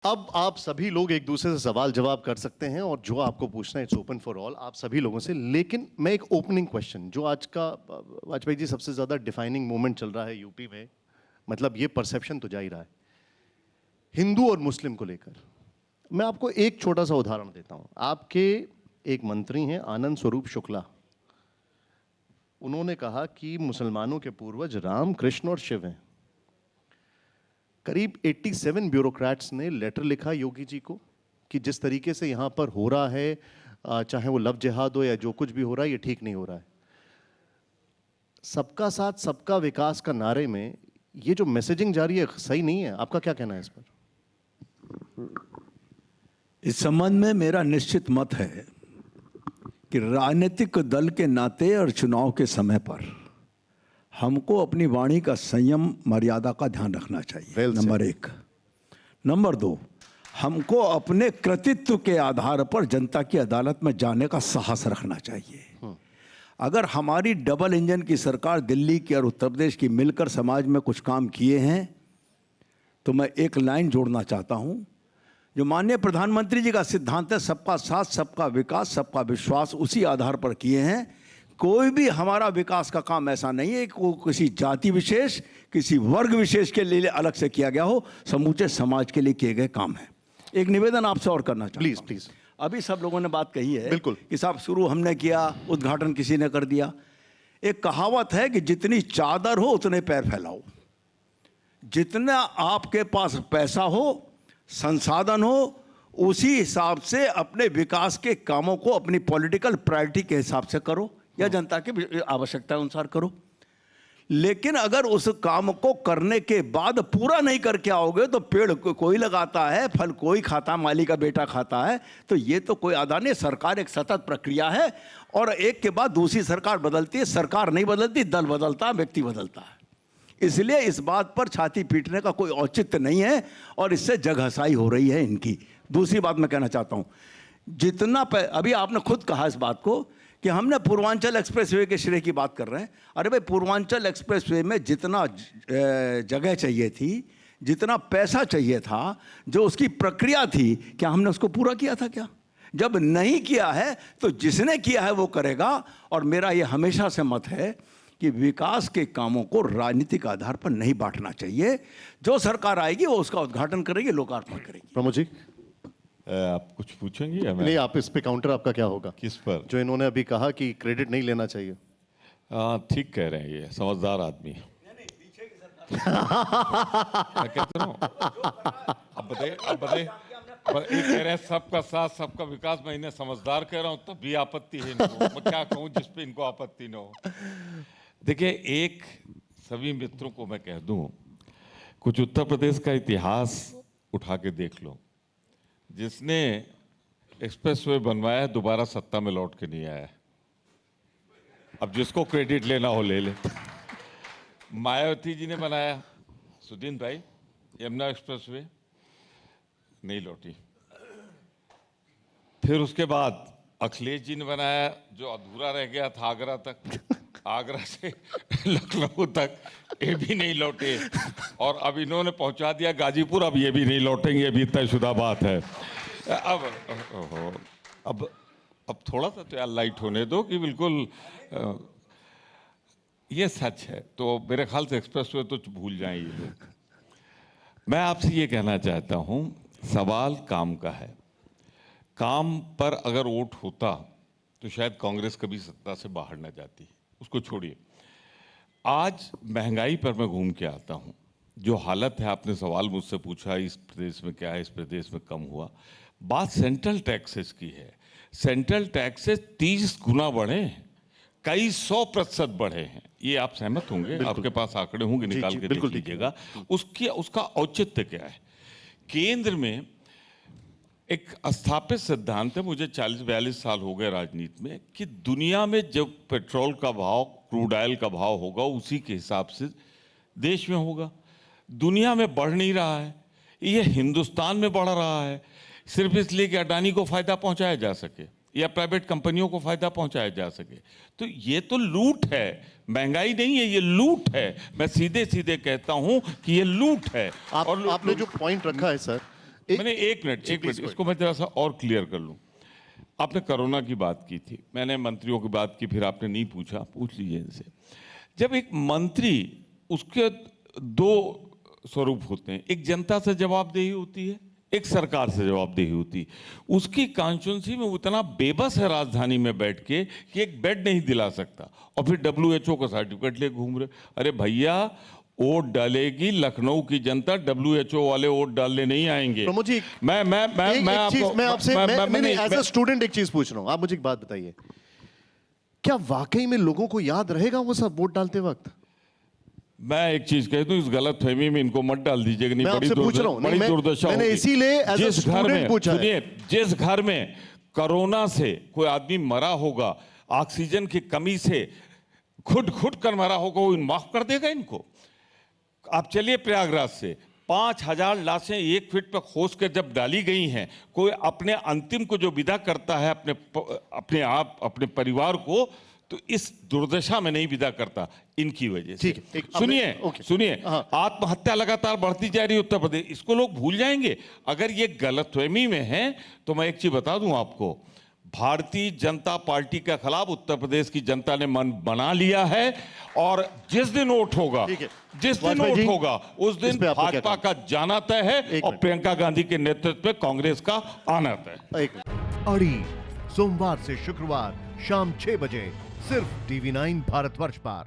अब आप सभी लोग एक दूसरे से सवाल जवाब कर सकते हैं और जो आपको पूछना है इट्स ओपन फॉर ऑल, आप सभी लोगों से। लेकिन मैं एक ओपनिंग क्वेश्चन, जो आज का वाजपेयी जी सबसे ज़्यादा डिफाइनिंग मोमेंट चल रहा है यूपी में, मतलब ये परसेप्शन तो जा ही रहा है हिंदू और मुस्लिम को लेकर। मैं आपको एक छोटा सा उदाहरण देता हूँ। आपके एक मंत्री हैं आनंद स्वरूप शुक्ला, उन्होंने कहा कि मुसलमानों के पूर्वज राम, कृष्ण और शिव हैं। करीब 87 ब्यूरोक्रेट्स ने लेटर लिखा योगी जी को कि जिस तरीके से यहाँ पर हो रहा है, चाहे वो लव जिहाद हो या जो कुछ भी हो रहा है, ये ठीक नहीं हो रहा है। सबका साथ सबका विकास का नारे में ये जो मैसेजिंग जारी है सही नहीं है। आपका क्या कहना है इस पर? इस संबंध में मेरा निश्चित मत है कि राजनीतिक दल के नाते और चुनाव के समय पर हमको अपनी वाणी का संयम, मर्यादा का ध्यान रखना चाहिए। नंबर एक। नंबर दो, हमको अपने कृतित्व के आधार पर जनता की अदालत में जाने का साहस रखना चाहिए। अगर हमारी डबल इंजन की सरकार दिल्ली की और उत्तर प्रदेश की मिलकर समाज में कुछ काम किए हैं, तो मैं एक लाइन जोड़ना चाहता हूं, जो माननीय प्रधानमंत्री जी का सिद्धांत है सबका साथ, सबका विकास, सबका विश्वास, उसी आधार पर किए हैं। कोई भी हमारा विकास का काम ऐसा नहीं है कि किसी जाति विशेष, किसी वर्ग विशेष के लिए अलग से किया गया हो, समूचे समाज के लिए किए गए काम है। एक निवेदन आपसे और करना चाहता हूं। प्लीज। अभी सब लोगों ने बात कही है बिल्कुल कि साहब शुरू हमने किया, उद्घाटन किसी ने कर दिया। एक कहावत है कि जितनी चादर हो उतने पैर फैलाओ। जितना आपके पास पैसा हो, संसाधन हो, उसी हिसाब से अपने विकास के कामों को अपनी पॉलिटिकल प्रायोरिटी के हिसाब से करो या जनता की आवश्यकता अनुसार करो। लेकिन अगर उस काम को करने के बाद पूरा नहीं करके आओगे तो पेड़ कोई लगाता है, फल कोई खाता, माली का बेटा खाता है, तो ये तो कोई आधा नहीं। सरकार एक सतत प्रक्रिया है और एक के बाद दूसरी सरकार बदलती है। सरकार नहीं बदलती, दल बदलता है, व्यक्ति बदलता है। इसलिए इस बात पर छाती पीटने का कोई औचित्य नहीं है और इससे जगहसाई हो रही है इनकी। दूसरी बात मैं कहना चाहता हूं, जितना अभी आपने खुद कहा इस बात को कि हमने पूर्वांचल एक्सप्रेसवे के श्रेय की बात कर रहे हैं। अरे भाई, पूर्वांचल एक्सप्रेसवे में जितना जगह चाहिए थी, जितना पैसा चाहिए था, जो उसकी प्रक्रिया थी, क्या हमने उसको पूरा किया था? क्या जब नहीं किया है तो जिसने किया है वो करेगा। और मेरा ये हमेशा से मत है कि विकास के कामों को राजनीतिक आधार पर नहीं बांटना चाहिए। जो सरकार आएगी वो उसका उद्घाटन करेगी, लोकार्पण करेगी। प्रमोद जी, आप कुछ पूछेंगे या मैं? नहीं, आप इस पे काउंटर आपका क्या होगा? किस पर? जो इन्होंने अभी कहा कि क्रेडिट नहीं लेना चाहिए। ठीक कह रहे हैं, ये समझदार आदमी है। मैं कहता हूँ, अब बताइए ये कह रहे हैं सबका साथ सबका विकास। मैं इन्हें समझदार कह रहा हूँ तब भी आपत्ति है इनको। मैं क्या कहूँ जिस पे इनको आपत्ति न हो। देखिए, एक सभी मित्रों को मैं कह दूं, कुछ उत्तर प्रदेश का इतिहास उठा के देख लो। जिसने एक्सप्रेसवे बनवाया दोबारा सत्ता में लौट के नहीं आया। अब जिसको क्रेडिट लेना हो ले ले। मायावती जी ने बनाया, सुदीन भाई, यमुना एक्सप्रेसवे, नहीं लौटी। फिर उसके बाद अखिलेश जी ने बनाया, जो अधूरा रह गया था आगरा तक, आगरा से लखनऊ तक, ये भी नहीं लौटे। और अब इन्होंने पहुंचा दिया गाजीपुर, अब ये भी नहीं लौटेंगे, ये भी तयशुदा बात है। अब थोड़ा सा तो यार लाइट होने दो कि बिल्कुल ये सच है। तो मेरे ख्याल से एक्सप्रेसवे तो भूल जाएं ये लोग। मैं आपसे ये कहना चाहता हूं, सवाल काम का है। काम पर अगर वोट होता तो शायद कांग्रेस कभी सत्ता से बाहर न जाती। उसको छोड़िए, आज महंगाई पर मैं घूम के आता हूं। जो हालत है, आपने सवाल मुझसे पूछा इस प्रदेश में क्या है, इस प्रदेश में कम हुआ। बात सेंट्रल टैक्सेस की है। सेंट्रल टैक्सेस 30 गुना बढ़े हैं, कई 100% बढ़े हैं। ये आप सहमत होंगे, आपके पास आंकड़े होंगे, निकाल के देख लीजिएगा। उसका औचित्य क्या है? केंद्र में एक स्थापित सिद्धांत है, मुझे 40-42 साल हो गए राजनीति में, कि दुनिया में जब पेट्रोल का भाव, क्रूड ऑयल का भाव होगा, उसी के हिसाब से देश में होगा। दुनिया में बढ़ नहीं रहा है, ये हिंदुस्तान में बढ़ रहा है, सिर्फ इसलिए कि अडानी को फायदा पहुंचाया जा सके या प्राइवेट कंपनियों को फायदा पहुंचाया जा सके। तो ये तो लूट है, महंगाई नहीं है, ये लूट है। मैं सीधे सीधे कहता हूं कि ये लूट है। आपने जो पॉइंट रखा है सर, मैंने एक मिनट इसको मैं जरा सा और क्लियर कर लूं। आपने कोरोना की बात की थी, मैंने मंत्रियों की बात की, फिर आपने नहीं पूछा, पूछ लीजिए इनसे। जब एक मंत्री, उसके दो स्वरूप होते हैं, एक जनता से जवाबदेही होती है, एक सरकार से जवाबदेही होती है। उसकी कॉन्स्टिट्यूंसी में उतना बेबस है राजधानी में बैठ के कि एक बेड नहीं दिला सकता, और फिर WHO का सर्टिफिकेट ले घूम रहे। अरे भैया, वोट डालेगी लखनऊ की जनता, WHO वाले वोट डालने नहीं आएंगे। प्रमोद जी, मैं आपसे एज अ स्टूडेंट एक चीज पूछ रहा हूं, आप मुझे एक बात बताइए, क्या वाकई में लोगों को याद रहेगा वो सब वोट डालते वक्त? मैं एक चीज कह दूं, इस गलतफहमी में इनको मत डाल दीजिएगा। नहीं, मैं बड़ी आपसे पूछ रहा हूं, बड़ी दुर्दशा मैंने होगी। इसीलिए एज अ जिस घर स्टूडेंट में, पूछा है। सुनिए, जिस घर में कोरोना से कोई आदमी मरा होगा, ऑक्सीजन की कमी से खुद कर मरा होगा, वो माफ कर देगा इनको? आप चलिए प्रयागराज से 5000 लाशें 1 फीट पर खोज कर जब डाली गई हैं, कोई अपने अंतिम को जो विदा करता है अपने आप अपने परिवार को, तो इस दुर्दशा में नहीं विदा करता इनकी वजह से। सुनिए, आत्महत्या लगातार बढ़ती जा रही है उत्तर प्रदेश, इसको लोग भूल जाएंगे। अगर ये गलतफहमी में है तो मैं एक चीज बता दूं आपको, भारतीय जनता पार्टी के खिलाफ उत्तर प्रदेश की जनता ने मन बना लिया है, और जिस दिन वोट होगा, उस दिन भाजपा का जाना तय है और प्रियंका गांधी के नेतृत्व में कांग्रेस का आना तय। अड़ी सोमवार से शुक्रवार शाम 6 बजे सिर्फ TV9 भारतवर्ष पर।